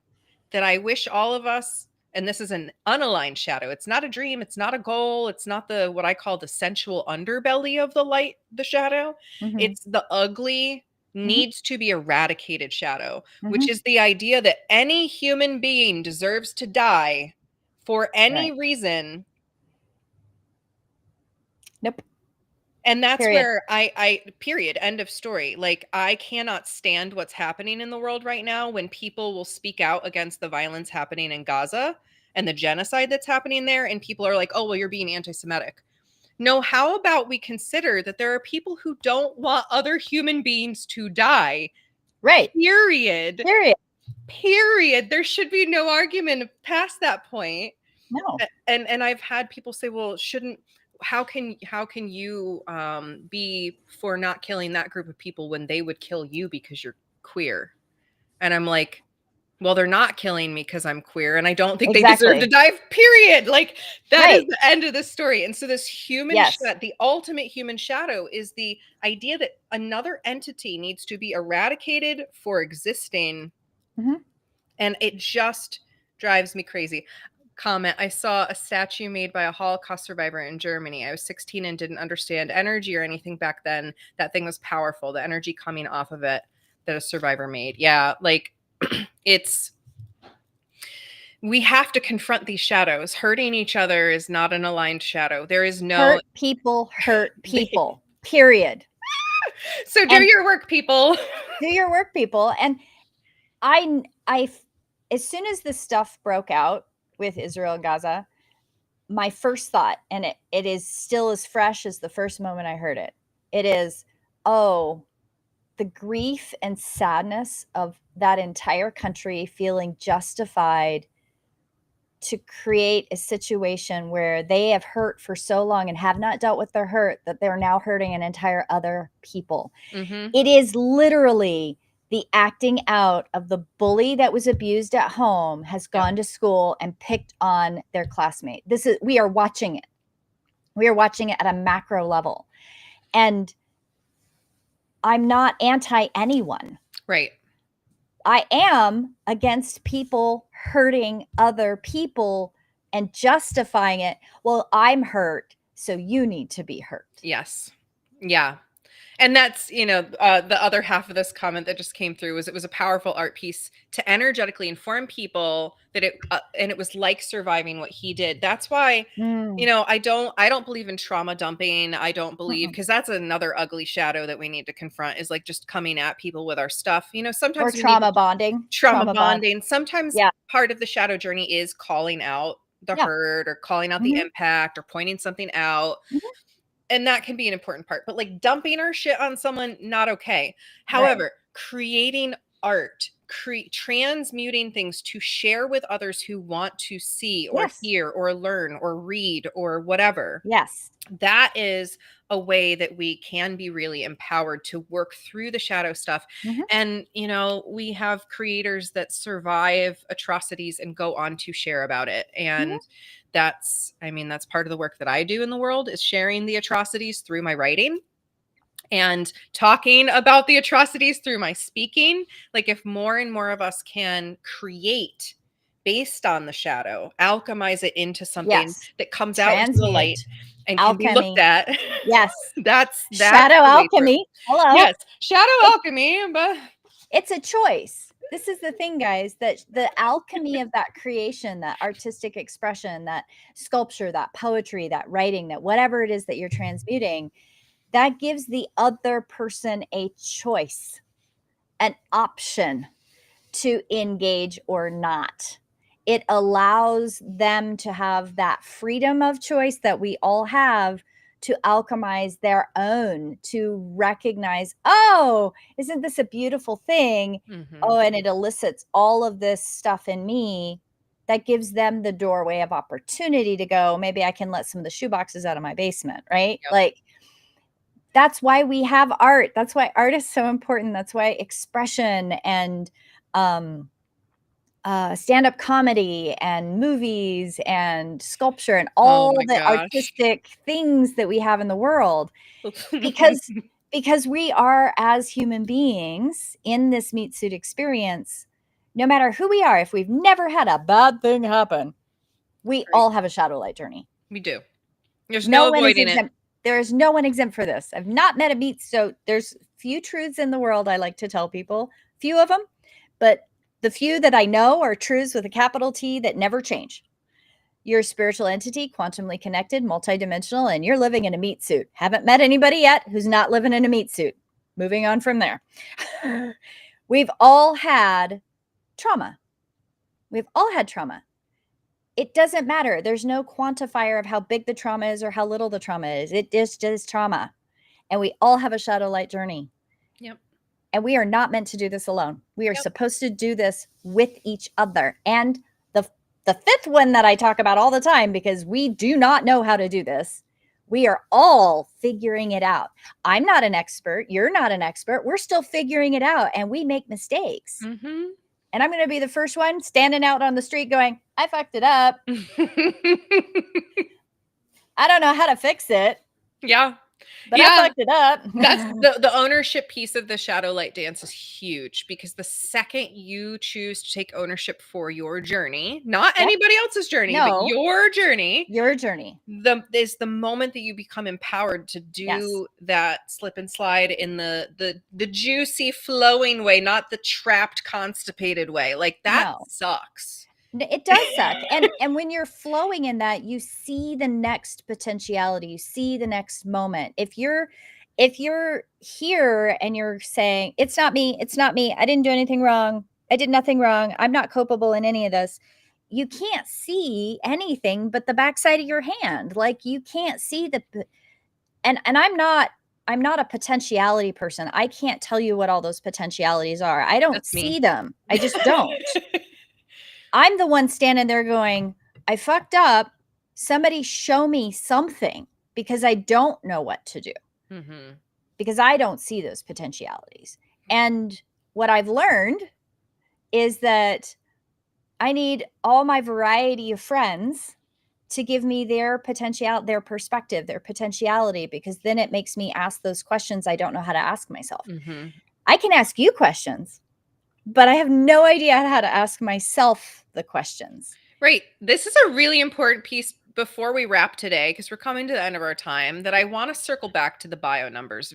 that I wish all of us, and this is an unaligned shadow. It's not a dream, it's not a goal, it's not the what I call the sensual underbelly of the light, the shadow. Mhm. It's the ugly Mhm. needs to be eradicated shadow, which Mhm. is the idea that any human being deserves to die for any Right. reason. Nope. And that's Period. where I period, end of story. Like, I cannot stand what's happening in the world right now when people will speak out against the violence happening in Gaza and the genocide that's happening there, and people are like, "Oh, well, you're being anti-Semitic." No, how about we consider that there are people who don't want other human beings to die? Right. Period. Period. Period. There should be no argument past that point. No. And I've had people say, "Well, shouldn't how can you be for not killing that group of people when they would kill you because you're queer?" And I'm like, "Well, they're not killing me because I'm queer, and I don't think they deserve to Exactly. die." Period. Like, that is Right. the end of the story. And so this Yes. the ultimate human shadow is the idea that another entity needs to be eradicated for existing, Mhm. and it just drives me crazy. Comment: I saw a statue made by a Holocaust survivor in Germany. I was 16 and didn't understand energy or anything back then. That thing was powerful. The energy coming off of it that a survivor made. Yeah, like it's we have to confront these shadows. Hurting each other is not an aligned shadow. There is no Hurt people hurt people. Period. so do And your work, people. do your work, people. And I, as soon as this stuff broke out with Israel and Gaza, my first thought, and it is still as fresh as the first moment I heard it, it is, oh, the grief and sadness of that entire country feeling justified to create a situation where they have hurt for so long and have not dealt with their hurt that they're now hurting an entire other people. Mm-hmm. It is literally the acting out of the bully that was abused at home has Yep. gone to school and picked on their classmate. We are watching it. We are watching it at a macro level. And I'm not anti anyone. Right. I am against people hurting other people and justifying it. Well, I'm hurt, so you need to be hurt. Yes. Yeah. And that's, the other half of this comment that just came through was it was a powerful art piece to energetically inform people that and it was like surviving what he did. That's why, Mm, I don't believe in trauma dumping. I don't believe, mm-mm. because that's another ugly shadow that we need to confront, is like just coming at people with our stuff. Or Sometimes we need trauma bonding. trauma Trauma bond. bonding. Sometimes Yeah. part of the shadow journey is calling out the Yeah. hurt or calling out the Mhm. impact or pointing something out, Mhm. and that can be an important part. But like dumping our shit on someone, not okay. Right. However, creating art, transmuting things to share with others who want to see or Yes. hear or learn or read or whatever, Yes. that is a way that we can be really empowered to work through the shadow stuff. Mhm. And we have creators that survive atrocities and go on to share about it. Mhm. And that's part of the work that I do in the world, is sharing the atrocities through my writing and talking about the atrocities through my speaking. Like, if more and more of us can create based on the shadow, alchemize it into something Yes. that comes out into the light Transmute. and can be looked Alchemy. at, Yes. that's Shadow the way through. alchemy. Hello. Yes, shadow It alchemy, but it's a choice. This is the thing, guys, that the alchemy of that creation, that artistic expression, that sculpture, that poetry, that writing, that whatever it is that you're transmuting, that gives the other person a choice, an option to engage or not. It allows them to have that freedom of choice that we all have to alchemize their own, to recognize, oh, isn't this a beautiful thing? Mhm. Oh, and it elicits all of this stuff in me that gives them the doorway of opportunity to go, maybe I can let some of the shoe boxes out of my basement, right? Yep. Like that's why we have art. That's why art is so important. That's why expression and stand-up comedy and movies and sculpture and Oh all my the gosh. artistic things that we have in the world, because we are, as human beings in this meat suit experience, no matter who we are, if we've never had a bad thing happen, we Right. all have a shadow light journey. We do. There's No no one is avoiding it. exempt. There is no one exempt for this. I've not met a meat. So there's few truths in the world I like to tell people, few of them, but the few that I know are truths with a capital T that never change. You're a spiritual entity, quantumly connected, multidimensional, and you're living in a meat suit. Haven't met anybody yet who's not living in a meat suit. Moving on from there. We've all had trauma. We've all had trauma. It doesn't matter. There's no quantifier of how big the trauma is or how little the trauma is. It just is trauma. And we all have a shadow light journey. Yep. And we are not meant to do this alone. We are Yep. supposed to do this with each other. And the fifth one that I talk about all the time, because we do not know how to do this, we are all figuring it out. I'm not an expert. You're not an expert. We're still figuring it out, and we make mistakes. Mm-hmm. And I'm going to be the first one standing out on the street going, I fucked it up. I don't know how to fix it, Yeah. but I Yeah. fucked it up. That's the ownership piece of the shadow light dance is huge, because the second you choose to take ownership for your journey, not Yep. anybody else's journey, but No, your journey, your journey. is the moment that you become empowered to Yes. do that slip and slide in the juicy flowing way, not the trapped constipated way. Like that No. sucks. It does suck. And when you're flowing in that, you see the next potentiality, you see the next moment. If you're here and you're saying, it's not me, it's not me, I didn't do anything wrong, I did nothing wrong, I'm not culpable in any of this, you can't see anything but the backside of your hand. Like, you can't see and I'm not a potentiality person. I can't tell you what all those potentialities are. I don't That's me. see them. I just don't. I'm the one standing there going, I fucked up. Somebody show me something, because I don't know what to do, Mm-hmm. because I don't see those potentialities. And what I've learned is that I need all my variety of friends to give me their potential, their perspective, their potentiality, because then it makes me ask those questions I don't know how to ask myself. Mm-hmm. I can ask you questions, but I have no idea how to ask myself the questions. Right. This is a really important piece before we wrap today, because we're coming to the end of our time, that I want to circle back to the bio numbers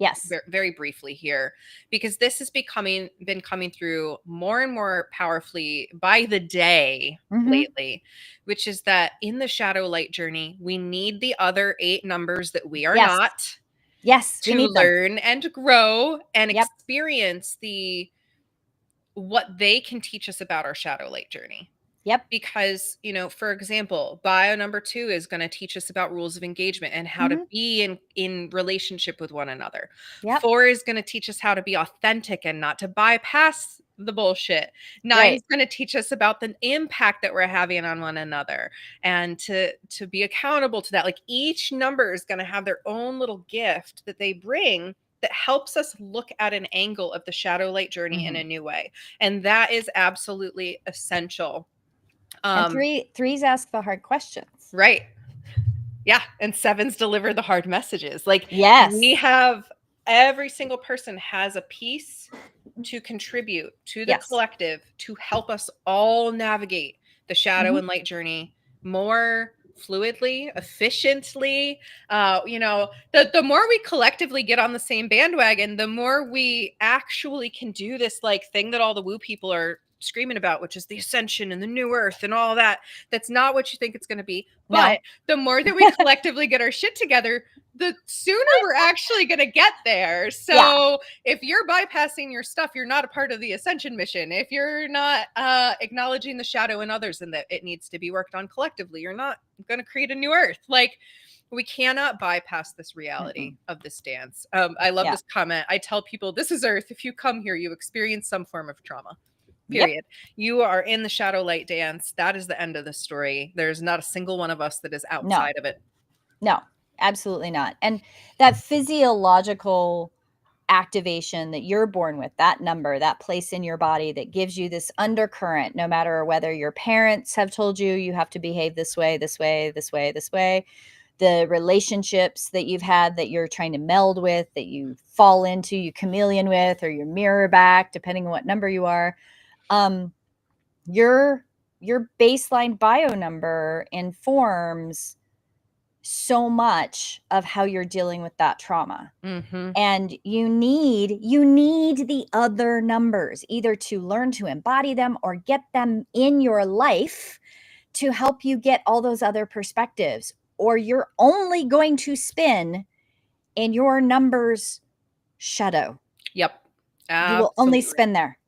Yes. very briefly here, because this has been coming through more and more powerfully by the day lately, which is that in the shadow light journey, we need the other 8 numbers that we are Yes. not Yes, we to need them. learn and grow and Yep. experience what they can teach us about our shadow light journey. Yep. Because, for example, bio number 2 is going to teach us about rules of engagement and how to be in relationship with one another. Yep. 4 is going to teach us how to be authentic and not to bypass the bullshit. 9 is Right. going to teach us about the impact that we're having on one another and to be accountable to that. Like, each number is going to have their own little gift that they bring that helps us look at an angle of the shadow light journey in a new way. And that is absolutely essential. And threes ask the hard questions. Right. Yeah. And 7s deliver the hard messages. Like, Yes. every single person has a piece to contribute to the Yes. collective to help us all navigate the shadow and light journey more fluidly, efficiently. The more we collectively get on the same bandwagon, the more we actually can do this like thing that all the woo people are screaming about, which is the ascension and the new earth and all that. That's not what you think it's going to be. But the more that we collectively get our shit together, the sooner we're actually going to get there. So if you're bypassing your stuff, you're not a part of the ascension mission. If you're not acknowledging the shadow in others and that it needs to be worked on collectively, you're not going to create a new earth. Like, we cannot bypass this reality of this dance. I love this comment. I tell people, this is earth. If you come here, you experience some form of trauma. Period. Yep. You are in the shadow light dance. That is the end of the story. There's not a single one of us that is outside of it. No. Absolutely not. And that physiological activation that you're born with, that number, that place in your body that gives you this undercurrent, no matter whether your parents have told you you have to behave this way, this way, this way, this way, the relationships that you've had that you're trying to meld with, that you fall into, you chameleon with, or your mirror back, depending on what number you are. Um, your your baseline bio number informs so much of how you're dealing with that trauma. Mm-hmm. And you need the other numbers either to learn to embody them or get them in your life to help you get all those other perspectives, or you're only going to spin in your numbers shadow. Yep. You will only Absolutely. spin there.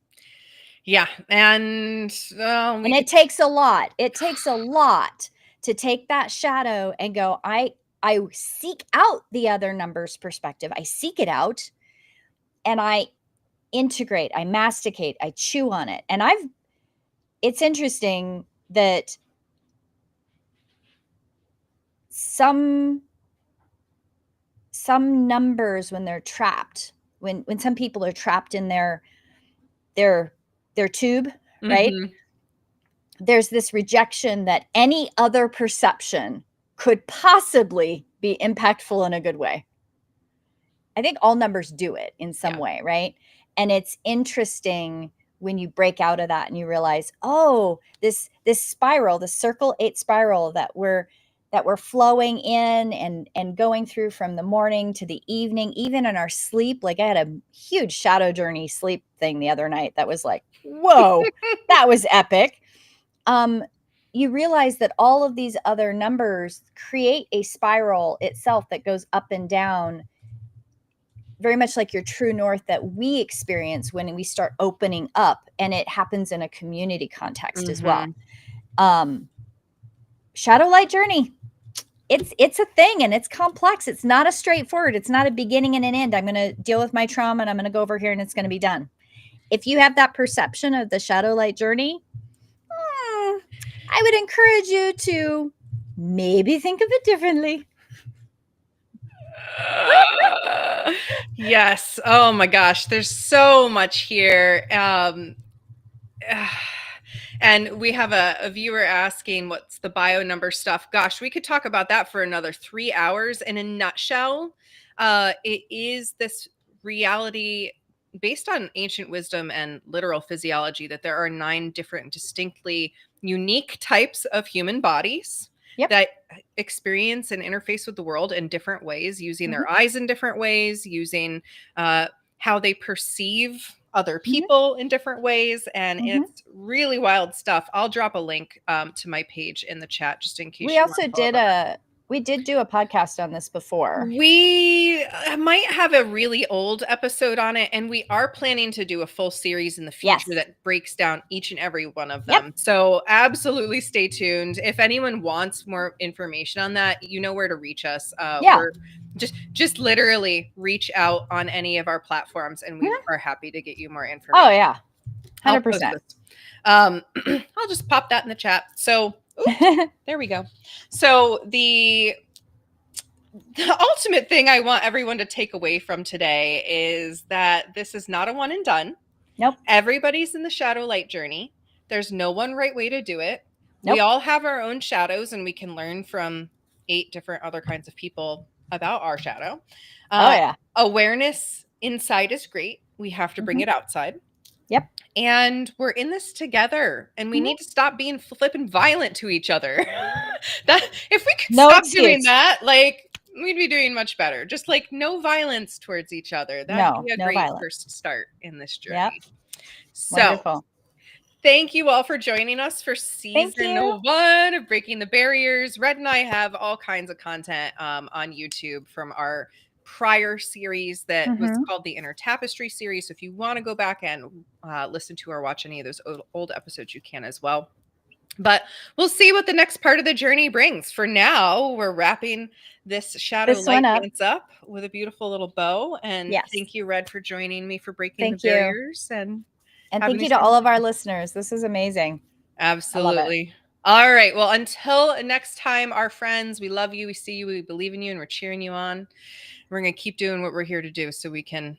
Yeah. And we And could. it takes a lot. It takes a lot to take that shadow and go, I seek out the other numbers perspective. I seek it out and I integrate, I masticate, I chew on it. And it's interesting that some numbers, when they're trapped, when some people are trapped in their tube, right? Mm-hmm. There's this rejection that any other perception could possibly be impactful in a good way. I think all numbers do it in some Yeah. way, right? And it's interesting when you break out of that and you realize, oh, this spiral, the circle 8 spiral that we're flowing in and going through from the morning to the evening, even in our sleep. Like I had a huge shadow journey sleep thing the other night that was like, whoa, that was epic. um, you realize that all of these other numbers create a spiral itself that goes up and down, very much like your true north that we experience when we start opening up, and it happens in a community context as well. Mm-hmm. um, Shadow light journey, it's a thing, and it's complex. It's not a straightforward, it's not a beginning and an end. I'm going to deal with my trauma and I'm going to go over here and it's going to be done. If you have that perception of the shadow light journey, I would encourage you to maybe think of it differently. Yes. Oh my gosh. There's so much here. And we have a viewer asking what's the bio number stuff. Gosh, we could talk about that for another 3 hours. In a nutshell, it is this reality based on ancient wisdom and literal physiology that there are 9 different distinctly unique types of human bodies Yep. that experience and interface with the world in different ways, using Mm-hmm. their eyes in different ways, using how they perceive other Mm-hmm. people in different ways. And Mm-hmm. it's really wild stuff. I'll drop a link to my page in the chat just in case We you want also to follow that. we did do a podcast on this before. We might have a really old episode on it, and we are planning to do a full series in the future Yes. that breaks down each and every one of Yep. them. So absolutely stay tuned. If anyone wants more information on that, you know where to reach us. Yeah. We're just literally reach out on any of our platforms, and we are happy to get you more information. Oh yeah. I'll post 100%. this. I'll just pop that in the chat. So there we go. So the ultimate thing I want everyone to take away from today is that this is not a one and done. Nope. Everybody's in the shadow light journey. There's no one right way to do it. We Nope. all have our own shadows, and we can learn from 8 different other kinds of people about our shadow. Oh yeah. Awareness inside is great. We have to bring Mhm. it outside. Yep. And we're in this together, and we Mhm. need to stop being flippin' violent to each other. That if we could No stop doing excuse. that, like we'd be doing much better. Just like no violence towards each other. That'd No, be a no great violence. first start in this Yep. journey. So Wonderful. thank you all for joining us for Thank season you. 1 of Breaking the Barriers. Red and I have all kinds of content on YouTube from our prior series that was Mhm. called the Inner Tapestry series. So if you want to go back and listen to or watch any of those old episodes, you can as well. But we'll see what the next part of the journey brings. For now, we're wrapping this shadow This light one up. dance up with a beautiful little bow. And Yes. thank you, Red, for joining me for Breaking the Thank you. Barriers and And having thank you these to all of our conversations. listeners. This is amazing. I love it. Absolutely. All right. Well, until next time, our friends, we love you. We see you. We believe in you, and we're cheering you on. We're going to keep doing what we're here to do so we can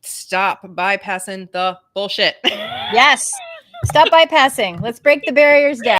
stop bypassing the bullshit. Yes. Stop bypassing. Let's break the barriers down.